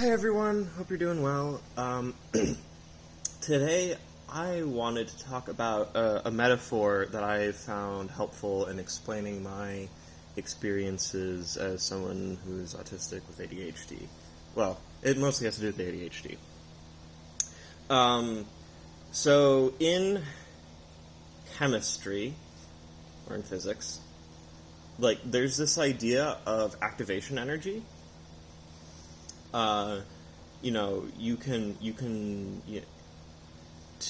Hi everyone, hope you're doing well. Today I wanted to talk about a metaphor that I found helpful in explaining my experiences as someone who's autistic with ADHD. Well, it mostly has to do with ADHD. So in chemistry, or in physics, there's this idea of activation energy.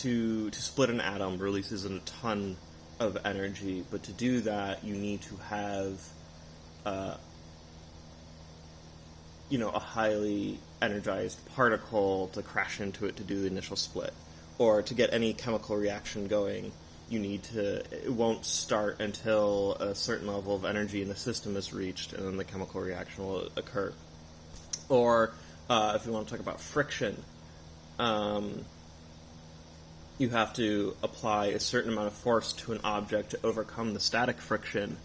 To split an atom releases a ton of energy, but to do that, you need to have, a highly energized particle to crash into it to do the initial split. Or to get any chemical reaction going, it won't start until a certain level of energy in the system is reached, and then the chemical reaction will occur. Or, if you want to talk about friction, you have to apply a certain amount of force to an object to overcome the static friction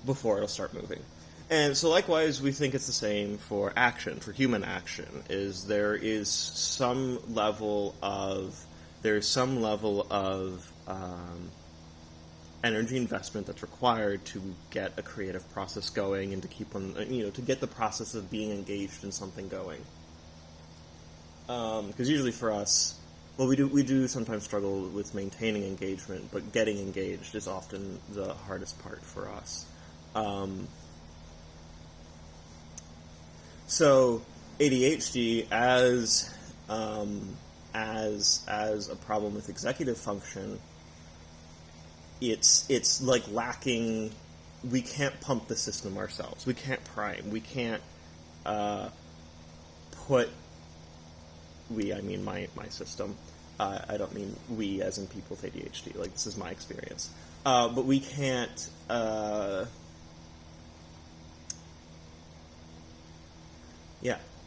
before it'll start moving. And so likewise, we think it's the same for action, for human action, there is some level of energy investment that's required to get a creative process going and to keep on, to get the process of being engaged in something going. Because usually for us, we do sometimes struggle with maintaining engagement, but getting engaged is often the hardest part for us. So ADHD as a problem with executive function, it's like lacking. We can't pump the system ourselves. We can't prime. We can't put. I mean my system. I don't mean we as in people with ADHD. This is my experience. But we can't.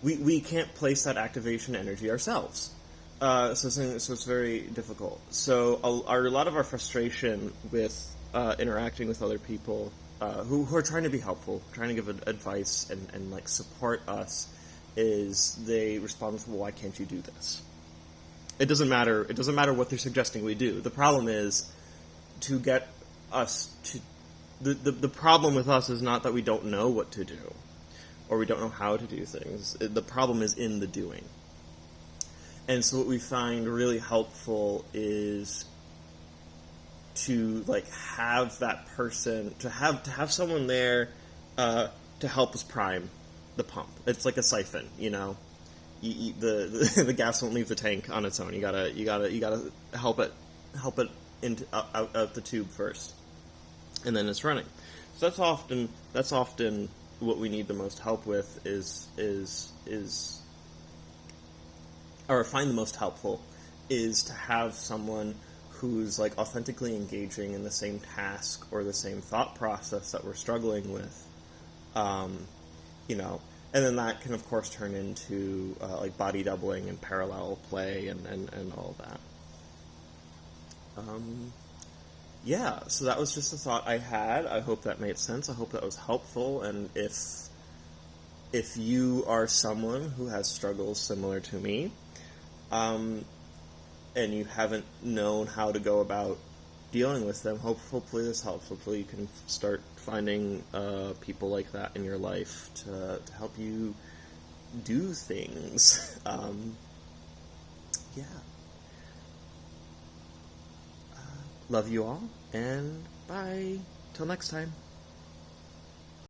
We can't place that activation energy ourselves. So it's very difficult. So a lot of our frustration with interacting with other people who are trying to be helpful, trying to give advice and support us, is they respond with, "Well, why can't you do this?" It doesn't matter what they're suggesting we do. The problem is to get us to the problem with us is not that we don't know what to do or we don't know how to do things. The problem is in the doing. And so what we find really helpful is to have that person, to have someone there to help us prime the pump. It's like a siphon, the gas won't leave the tank on its own. You gotta help it into out the tube first, and then it's running. So that's often what we need the most help with or find the most helpful is to have someone who's authentically engaging in the same task or the same thought process that we're struggling with, and then that can of course turn into body doubling and parallel play and all that. So that was just a thought I had. I hope that made sense. I hope that was helpful, and if you are someone who has struggles similar to me, and you haven't known how to go about dealing with them, hopefully this helps. Hopefully you can start finding people like that in your life to help you do things. Love you all, and bye. Till next time.